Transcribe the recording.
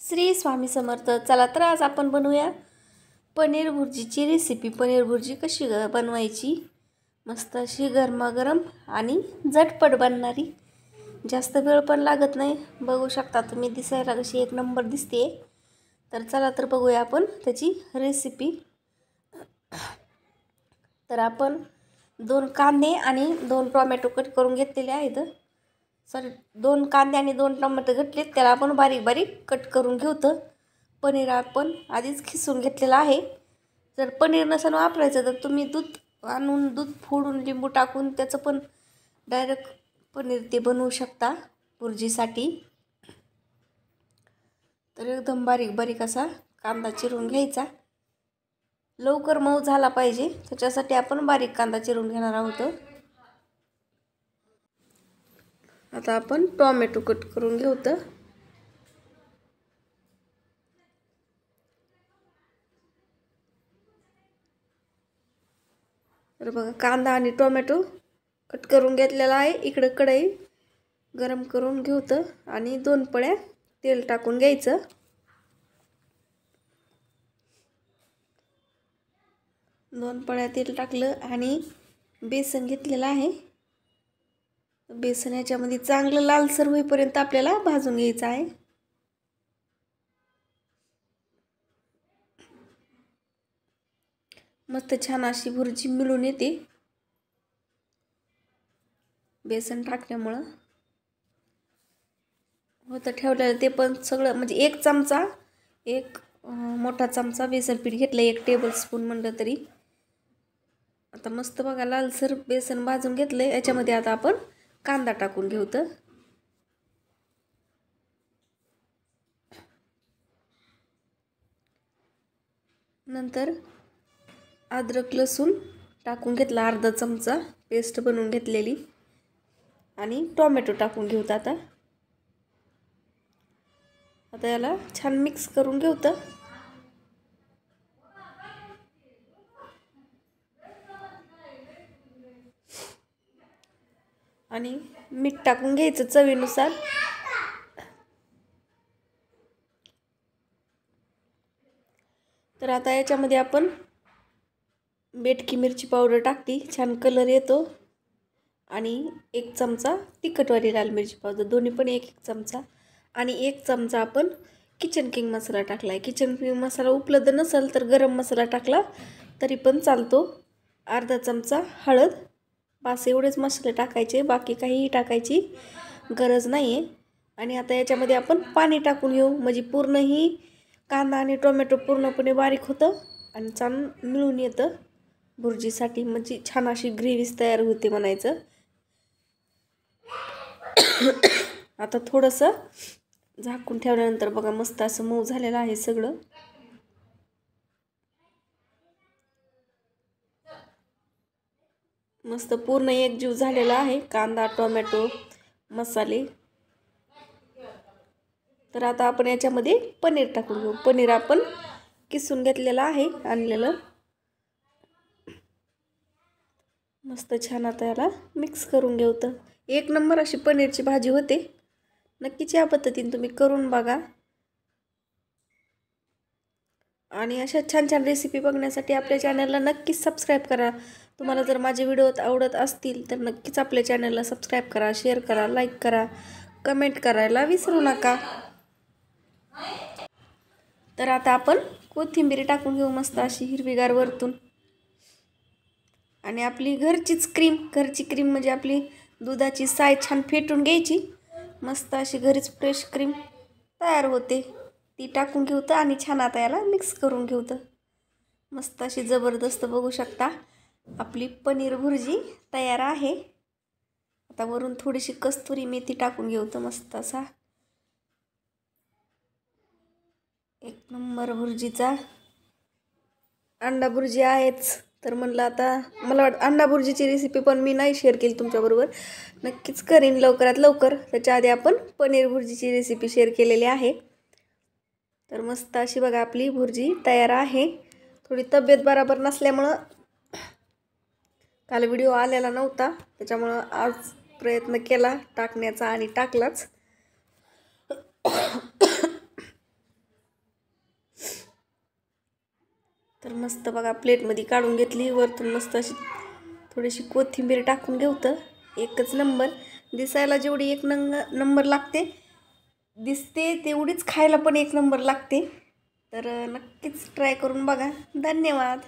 श्री स्वामी समर्थ। चला तर आज आपण बनवूया पनीर भुर्जीची रेसिपी। पनीर भुर्जी कशी बनवायची, मस्त अशी गरमागरम आणि झटपट बनणारी, जास्त वेळ पण लागत नाही। बघू शकता तुम्ही, दिसायला कशी एक नंबर दिसते। तर चला तर बघूया आपण त्याची रेसिपी। तर आपण 2 कांदे आणि 2 टोमॅटो कट करून घेतलेले आहेत। सॉरी, 2 कांदे आणि 2 टोमॅटो घेतले, त्याला आपण बारीक बारीक कट करून घेऊत। पनीर आपण आधीच खिसून घेतलेलं आहे। जर पनीर नसेल वापरायचं तर तुम्ही दूध आणून, दूध फोडून, लिंबू टाकून त्याचं पण डायरेक्ट पनीर ते बनवू शकता भुर्जीसाठी। तर एकदम बारीक बारीक असा कांदा चिरून घ्यायचा। लवकर मऊ झाला पाहिजे त्याच्यासाठी आपण बारीक कांदा चिरून घेणार आहोत। आता आपण टोमॅटो कट करून घेऊत। तर बघा, कांदा आणि टोमॅटो कट करून घेतलेला आहे। इकडे कढई गरम करून घेऊत आणि 2 पळ्या तेल टाकून घ्यायचं। 2 पळ्या तेल टाकलं आणि बेसन घेतलेलं आहे। बेसन याच्यामध्ये चांगलं लालसर होईपर्यंत आपल्याला भाजून घ्यायचं आहे। मस्त छान अशी भुर्जी मिळून येते बेसन टाकल्यामुळं। होतं ठेवलेलं ते पण सगळं, म्हणजे 1 चमचा, 1 मोठा चमचा बेसन पीठ घेतलं, 1 टेबलस्पून म्हणलं तरी। आता मस्त बघा लालसर बेसन भाजून घेतलंय। याच्यामध्ये आता आपण कांदा टाकून घेऊत। नंतर अद्रक लसूण टाकून घेतला, अर्धा चमचा पेस्ट बनवून घेतलेली, आणि टोमॅटो टाकून घेऊत। आता याला छान मिक्स करून घेऊत। आणि मीठ टाकून घ्यायचं चवीनुसार। तर आता याच्यामध्ये आपण बेटकी मिरची पावडर टाकली, छान कलर येतो। आणि 1 चमचा तिखटवाली लाल मिरची पावडर, दोन्ही पण 1-1 चमचा। आणि 1 चमचा आपण किचन किंग मसाला टाकलाय। किचन किंग मसाला उपलब्ध नसेल तर गरम मसाला टाकला तरी पण चालतो। अर्धा चमचा हळद, बस एवढेच मसाले टाकायचे, बाकी काहीही टाकायची गरज नाही आहे। आणि आता याच्यामध्ये आपण पाणी टाकून घेऊ, म्हणजे पूर्ण ही कांदा आणि टोमॅटो पूर्णपणे बारीक होतं आणि छान मिळून येतं भुर्जीसाठी, म्हणजे छान अशी ग्रेव्ही तयार होते म्हणायचं। आता थोडंसं झाकून ठेवल्यानंतर बघा मस्त असं मऊ झालेलं आहे सगळं। मस्त पूर्ण एकजीव झालेला आहे कांदा, टोमॅटो, मसाले। तर आता आपण याच्यामध्ये पनीर टाकून घेऊ। पनीर आपण किसून घेतलेलं आहे, आणलेलं। मस्त छान आता याला मिक्स करून घेऊत। 1 नंबर अशी पनीरची भाजी होते। नक्कीच या पद्धतीने तुम्ही करून बघा। आणि अशा छान छान रेसिपी बघण्यासाठी आपल्या चॅनलला नक्कीच सबस्क्राईब करा। तुम्हाला जर माझे व्हिडिओ आवडत असतील तर नक्कीच आपल्या चॅनलला सबस्क्राईब करा, शेअर करा, लाईक करा, कमेंट करायला विसरू नका। तर आता आपण कोथिंबीर टाकून घेऊ, मस्त अशी हिरवीगार वरतून। आणि आपली घरचीच क्रीम, घरची क्रीम म्हणजे आपली दुधाची साय छान फेटून घ्यायची, मस्त अशी घरीच फ्रेश क्रीम तयार होते, ती टाकून घेऊत। आणि छान आता याला मिक्स करून घेऊत। मस्त अशी जबरदस्त बघू शकता आपली पनीर भुर्जी तयार आहे। आता वरून थोडीशी कस्तुरी मेथी टाकून घेऊत, मस्त असा 1 नंबर भुर्जीचा। अंडा भुर्जी आहेच, तर म्हणलं आता मला वाटतं अंडा भुर्जीची रेसिपी पण मी नाही शेअर केली तुमच्याबरोबर, नक्कीच करीन लवकरात लवकर। त्याच्या आधी आपण पनीर भुर्जीची रेसिपी शेअर केलेली आहे। तर मस्त अशी बघा आपली भुर्जी तयार आहे। थोडी तब्येत बरोबर नसल्यामुळं काल व्हिडिओ आलेला नव्हता, त्याच्यामुळं आज प्रयत्न केला टाकण्याचा आणि टाकलाच। तर मस्त बघा प्लेटमध्ये काढून घेतली. वरतून मस्त अशी थोडीशी कोथिंबीर टाकून घेऊतं. एकच नंबर. दिसायला जेवढी एक नंबर लागते दिसते तेवढीच खायला पण एक नंबर लागते. तर नक्कीच ट्राय करून बघा. धन्यवाद.